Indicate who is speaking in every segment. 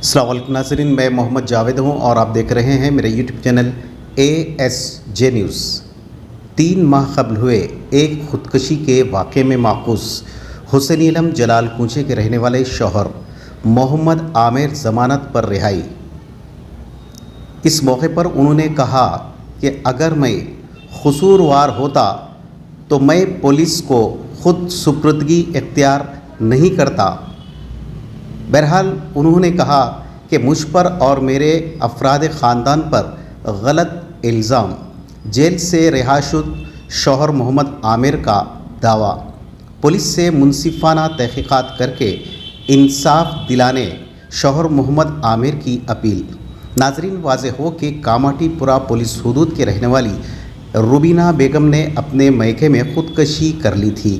Speaker 1: अस्सलाम वालेकुम नाज़रीन, मैं मोहम्मद जावेद हूं और आप देख रहे हैं मेरे यूट्यूब चैनल ASJ न्यूज़। 3 माह कबल हुए एक ख़ुदकशी के वाक़े में माकूस हुसैन इलम जलाल कूचे के रहने वाले शौहर मोहम्मद आमिर ज़मानत पर रिहाई। इस मौके पर उन्होंने कहा कि अगर मैं कसूरवार होता तो मैं पुलिस को ख़ुद सुपुर्दगी इख्तियार नहीं करता। बहरहाल उन्होंने कहा कि मुझ पर और मेरे अफराद ख़ानदान पर गलत इल्ज़ाम, जेल से रिहाशुदा शौहर मोहम्मद आमिर का दावा, पुलिस से मुनसिफ़ाना तहक़ीक़ात करके इंसाफ दिलाने शौहर मोहम्मद आमिर की अपील। नाज़रीन, वाज़ेह हो कि कामाटीपुरा पुलिस हदूद के रहने वाली रुबीना बेगम ने अपने मैके में ख़ुदकशी कर ली थी।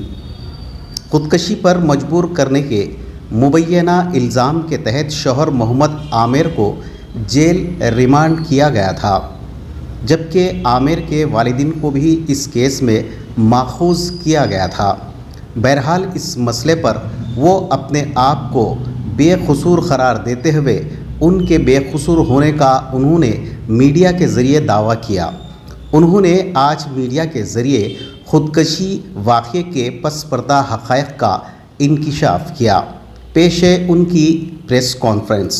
Speaker 1: ख़ुदकशी पर मजबूर करने के मुबैना इल्ज़ाम के तहत शौहर मोहम्मद आमिर को जेल रिमांड किया गया था, जबकि आमिर के वालिदिन को भी इस केस में माखूज़ किया गया था। बहरहाल इस मसले पर वो अपने आप को बेकसूर करार देते हुए उनके बेकसूर होने का उन्होंने मीडिया के ज़रिए दावा किया। उन्होंने आज मीडिया के ज़रिए ख़ुदकशी वाक़े के पस पर्दा हक़ाइक़ का इंकिशाफ किया। पेश है उनकी प्रेस कॉन्फ्रेंस।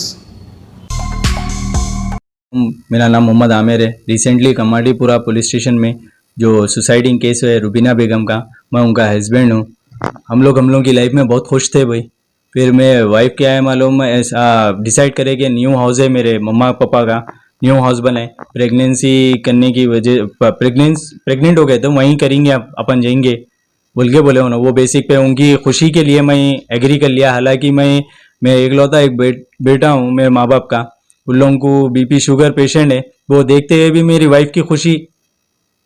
Speaker 2: मेरा नाम मोहम्मद आमिर है। रिसेंटली कमाटीपुरा पुलिस स्टेशन में जो सुसाइडिंग केस है रुबीना बेगम का, मैं उनका हस्बैंड हूँ। हम लोगों की लाइफ में बहुत खुश थे भाई। फिर मैं वाइफ क्या है मालूम, ऐसा डिसाइड करे कि न्यू हाउस है मेरे मम्मा पापा का, न्यू हाउस बनाए। प्रेगनेंसी करने की वजह प्रेग्नेंट हो गए तो वहीं करेंगे, अपन जाएंगे बोल के बोले उन्होंने। वो बेसिक पे उनकी खुशी के लिए मैं एग्री कर लिया। हालांकि मैं एकलौता एक बेटा हूँ मेरे माँ बाप का। उन लोगों को बीपी शुगर पेशेंट है। वो देखते हुए भी मेरी वाइफ की खुशी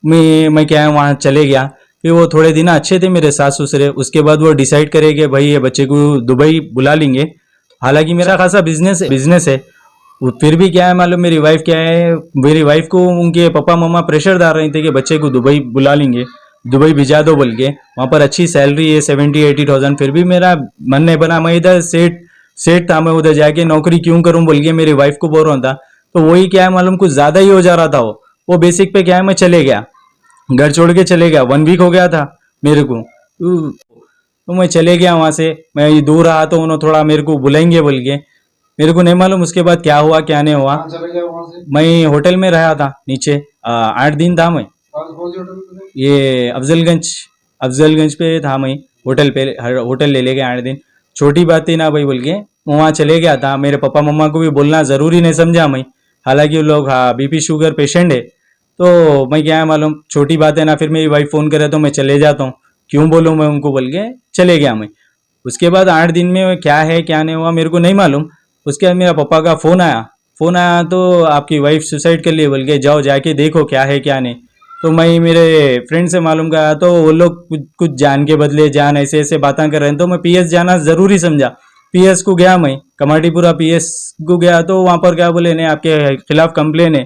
Speaker 2: में मैं क्या है वहाँ चले गया। फिर वो थोड़े दिन अच्छे थे मेरे सास ससुरे। उसके बाद वो डिसाइड करे कि भाई ये बच्चे को दुबई बुला लेंगे। हालांकि मेरा खासा बिजनेस है। फिर भी क्या है मालूम, मेरी वाइफ को उनके पापा मम्मा प्रेशर डाल रहे थे कि बच्चे को दुबई बुला लेंगे, दुबई भिजा दो बोल के। वहाँ पर अच्छी सैलरी है 70-80,000। फिर भी मेरा मन नहीं बना। मैं इधर सेठ था, मैं उधर जाके नौकरी क्यों करूं बोल के मेरी वाइफ को बोल रहा था। तो वही क्या है मालूम, कुछ ज्यादा ही हो जा रहा था। वो बेसिक पे क्या है, मैं चले गया, घर छोड़ के चले गया। 1 वीक हो गया था मेरे को। तो मैं चले गया वहां से। मैं दूर रहा तो उन्होंने थोड़ा मेरे को बुलाएंगे बोल के। मेरे को नहीं मालूम उसके बाद क्या हुआ क्या नहीं हुआ। मैं होटल में रहा था नीचे, 8 दिन था मैं। ये अफजलगंज पे था मैं। होटल ले गए 8 दिन। छोटी बात थी ना भाई बोल के वहाँ चले गया था। मेरे पापा मम्मा को भी बोलना जरूरी नहीं समझा मैं। हालांकि वो लोग बीपी शुगर पेशेंट है। तो मैं क्या है मालूम, छोटी बात है ना। फिर मेरी वाइफ फोन करे तो मैं चले जाता हूँ, क्यों बोलूँ मैं उनको बोल के चले गया मैं। उसके बाद 8 दिन में क्या है क्या नहीं हुआ मेरे को नहीं मालूम। उसके बाद मेरा पापा का फोन आया तो आपकी वाइफ सुसाइड कर ली बोल के, जाओ जाके देखो क्या है क्या नहीं। तो मैं मेरे फ्रेंड से मालूम करा तो वो लोग कुछ जान के बदले जान ऐसे ऐसे बातें कर रहे हैं। तो मैं पीएस जाना जरूरी समझा। पीएस को गया मैं, कमाटीपुरा पीएस को गया। तो वहां पर क्या बोले, नहीं आपके खिलाफ कंप्लेन है।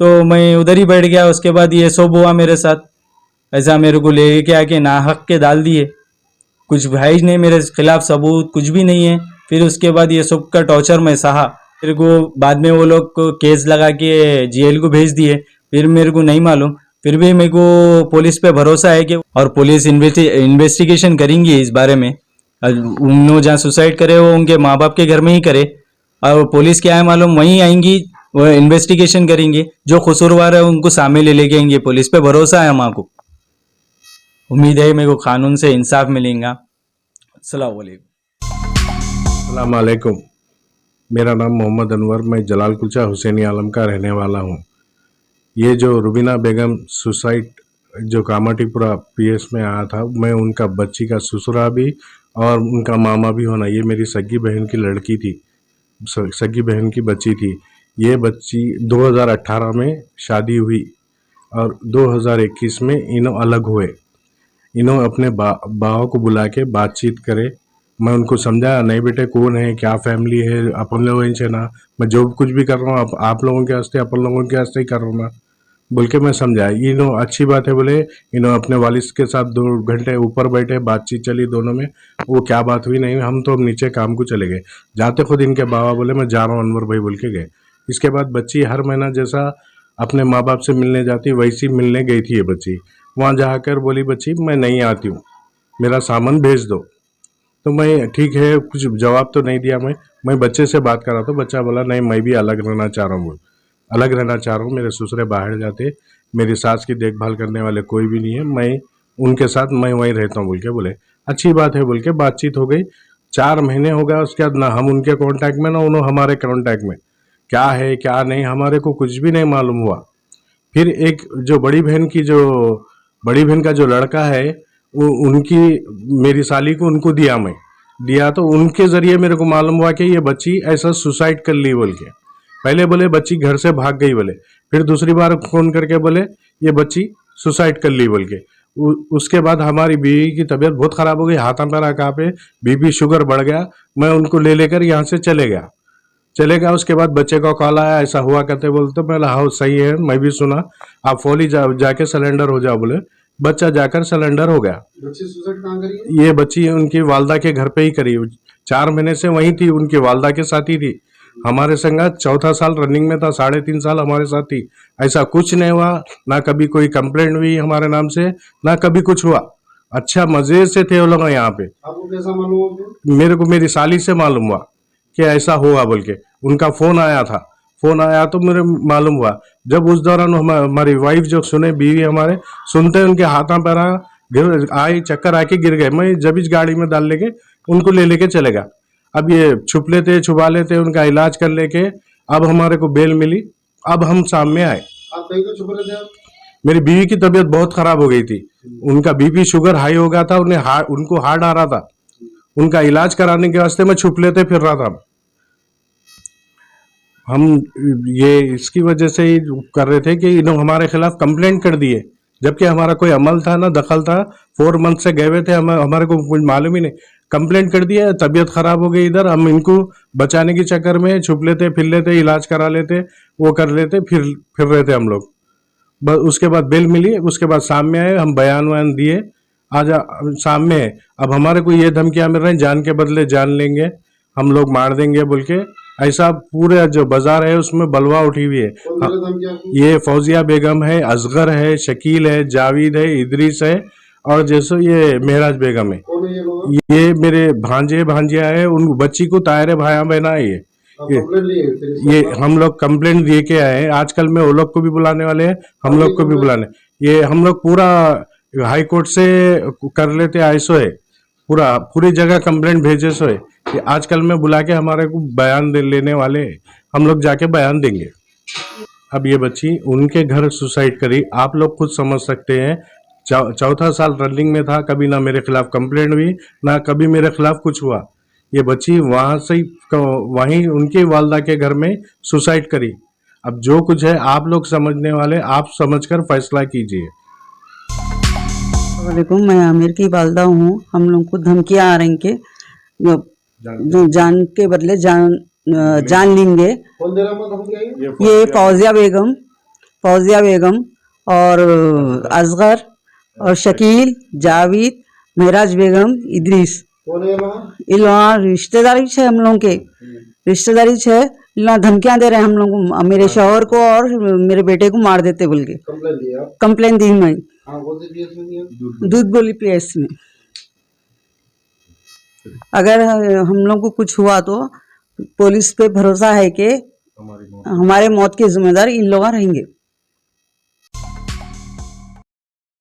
Speaker 2: तो मैं उधर ही बैठ गया। उसके बाद ये सब हुआ मेरे साथ। ऐसा मेरे को लेके आके ना हक के डाल दिए। कुछ भाई नहीं, मेरे खिलाफ सबूत कुछ भी नहीं है। फिर उसके बाद ये सब का टॉर्चर मैं सहा। मेरे को बाद में वो लोग को केस लगा के जेल को भेज दिए। फिर मेरे को नहीं मालूम। फिर भी मेरे को पुलिस पे भरोसा है कि और पुलिस इन्वेस्टिगेशन करेंगी इस बारे में। उन्होंने जहाँ सुसाइड करे वो उनके माँ बाप के घर में ही करे। और पुलिस क्या है मालूम, वहीं आएंगी, वो इन्वेस्टिगेशन करेंगे। जो कसूरवार है उनको सामने ले लेके आएंगे। पुलिस पे भरोसा है हमारे को। उम्मीद है मेरे को कानून से इंसाफ मिलेगा। अस्सलाम
Speaker 3: वालेकुम। मेरा नाम मोहम्मद अनवर, मैं जलाल कुचा हुसैनी आलम का रहने वाला हूँ। ये जो रुबीना बेगम सुसाइड जो कामाटीपुरा पीएस में आया था, मैं उनका बच्ची का ससुरा भी और उनका मामा भी होना। ये मेरी सगी बहन की लड़की थी, सगी बहन की बच्ची थी। ये बच्ची 2018 में शादी हुई और 2021 में इन्हों अलग हुए। इन्हों अपने बाव को बुला के बातचीत करे। मैं उनको समझाया, नहीं बेटे कौन है क्या फैमिली है, अपन लोगों से ना, मैं जो कुछ भी कर रहा हूँ आप लोगों के वास्ते अपन लोगों के वास्ते ही कर रहा हूँ ना। बोल के मैं समझा। इन्हों अच्छी बात है बोले, इन्हों अपने वालिद के साथ 2 घंटे ऊपर बैठे, बातचीत चली दोनों में। वो क्या बात हुई नहीं, हम तो अब नीचे काम को चले गए। जाते खुद इनके बाबा बोले मैं जा रहा हूँ अनवर भाई बोल के गए। इसके बाद बच्ची हर महीना जैसा अपने माँ बाप से मिलने जाती वैसी मिलने गई थी ये बच्ची। वहाँ जाकर बोली बच्ची मैं नहीं आती हूँ, मेरा सामान भेज दो। तो मैं ठीक है, कुछ जवाब तो नहीं दिया। मैं बच्चे से बात कर रहा था, बच्चा बोला नहीं मैं भी अलग रहना चाह रहा हूँ, अलग रहना चाह रहा हूँ। मेरे ससुरे बाहर जाते, मेरी सास की देखभाल करने वाले कोई भी नहीं है, मैं उनके साथ मैं वहीं रहता हूँ बोल के बोले। अच्छी बात है बोल के बातचीत हो गई। 4 महीने हो गया, उसके बाद ना हम उनके कांटेक्ट में ना उन्होंने हमारे कांटेक्ट में। क्या है क्या नहीं हमारे को कुछ भी नहीं मालूम हुआ। फिर एक जो बड़ी बहन का जो लड़का है उनकी मेरी साली को उनको दिया तो उनके जरिए मेरे को मालूम हुआ कि ये बच्ची ऐसा सुसाइड कर ली बोल के। पहले बोले बच्ची घर से भाग गई बोले, फिर दूसरी बार फोन करके बोले ये बच्ची सुसाइड कर ली बोल के। उसके बाद हमारी बीवी की तबीयत बहुत खराब हो गई, हाथों पैर कांपे, बीपी शुगर बढ़ गया। मैं उनको लेकर यहाँ से चले गया। उसके बाद बच्चे का कॉल आया, ऐसा हुआ करते बोलते। मैं हाँ सही है, मैं भी सुना। आप फौली जाके सिलेंडर हो जाओ बोले। बच्चा जाकर सिलेंडर हो गया।
Speaker 4: बच्ची सुसाइड कहाँ करी?
Speaker 3: ये बच्ची उनकी वालदा के घर पे ही करी। 4 महीने से वहीं थी, उनकी वालदा के साथ ही थी। हमारे संग चौथा साल रनिंग में था, 3.5 साल हमारे साथ थी। ऐसा कुछ नहीं हुआ, ना कभी कोई कंप्लेंट हुई हमारे नाम से, ना कभी कुछ हुआ। अच्छा मजे से थे वो लोग यहाँ पे।
Speaker 4: आपको कैसा मालूम हो फिर?
Speaker 3: मेरे को मेरी साली से मालूम हुआ कि ऐसा हुआ बोल के। उनका फोन आया तो मेरे मालूम हुआ। जब उस दौरान हमारी वाइफ जो सुने, बीवी हमारे सुनते उनके हाथों पैर चक्कर आके गिर गए। मैं जब इस गाड़ी में डाल लेके उनको लेके चलेगा। अब ये छुपा लेते उनका इलाज कर लेके। अब हमारे को बेल मिली, अब हम सामने आए।
Speaker 4: आप कहीं को छुप रहे थे आप?
Speaker 3: मेरी बीवी की तबीयत बहुत खराब हो गई थी, उनका बीपी शुगर हाई हो गया था, उनको हार्ट आ रहा था। उनका इलाज कराने के वास्ते मैं छुप लेते फिर रहा था। हम ये इसकी वजह से ही कर रहे थे कि इन्होंने हमारे खिलाफ कंप्लेंट कर दिए, जबकि हमारा कोई अमल था ना दखल था। 4 मंथ से गए हुए थे, हमारे को कुछ मालूम ही नहीं। कंप्लेंट कर दिया, तबीयत खराब हो गई। इधर हम इनको बचाने के चक्कर में छुप लेते, फिर लेते, इलाज करा लेते, वो कर लेते, फिर रहे थे हम लोग। उसके बाद बेल मिली, उसके बाद सामने आए, हम बयान वयान दिए। आज सामने अब हमारे को ये धमकियां मिल रही हैं, जान के बदले जान लेंगे, हम लोग मार देंगे बोल के। ऐसा पूरे जो बाजार है उसमें बलवा उठी हुई है।
Speaker 4: कौन दे रहा था हमको आपको?
Speaker 3: ये फौजिया बेगम है, असगर है, शकील है, जावेद है, इदरीस है, और जैसे ये मेहराज बेगम है।
Speaker 4: कौन है ये लोग?
Speaker 3: ये मेरे भांजिया है। उन बच्ची को तायरे भाया बहना है।
Speaker 4: आप कंप्लेंट लिए फिर इसके
Speaker 3: ये
Speaker 4: बाद?
Speaker 3: हम लोग कंप्लेंट दे के आए हैं। आजकल में वो लोग को भी बुलाने वाले हैं, हम लोग को भी बुलाने। ये हम लोग पूरा हाई कोर्ट से कर लेते ऐसो है, पूरी जगह कंप्लेंट भेजे सो है कि आजकल में बुला के हमारे को बयान लेने वाले हैं। हम लोग जाके बयान देंगे। अब ये बच्ची उनके घर सुसाइड करी, आप लोग खुद समझ सकते हैं। चौथा साल रनिंग में था, कभी ना मेरे खिलाफ कंप्लेंट हुई, ना कभी मेरे खिलाफ कुछ हुआ। ये बच्ची वहां से वहीं उनके वालदा के घर में सुसाइड करी। अब जो कुछ है आप लोग समझने वाले, आप समझकर फैसला कीजिए।
Speaker 5: वालेकुम, मैं आमिर की वालदा हूँ। हम लोग को धमकियाँ आ रही कि जान के बदले जान लेंगे।
Speaker 4: कौन दे रहा था धमकी?
Speaker 5: ये फौजिया बेगम और असगर और शकील, जावेद, मेहराज बेगम, इदरीस।
Speaker 4: कौन है ये लोग?
Speaker 5: ये लोग रिश्तेदारी है, हम लोग के रिश्तेदारी है। ये लोग धमकियाँ दे रहे हैं हम लोग को, मेरे शौहर को और मेरे बेटे को मार देते बोल के।
Speaker 4: कंप्लेंट दिया आप?
Speaker 5: कंप्लेन दी मैं
Speaker 4: हाँ, कौन सी पीएस में दिया?
Speaker 5: दूध बोली PS में। अगर हम लोग को कुछ हुआ तो पुलिस पे भरोसा है कि हमारे मौत के जिम्मेदार इन लोग रहेंगे।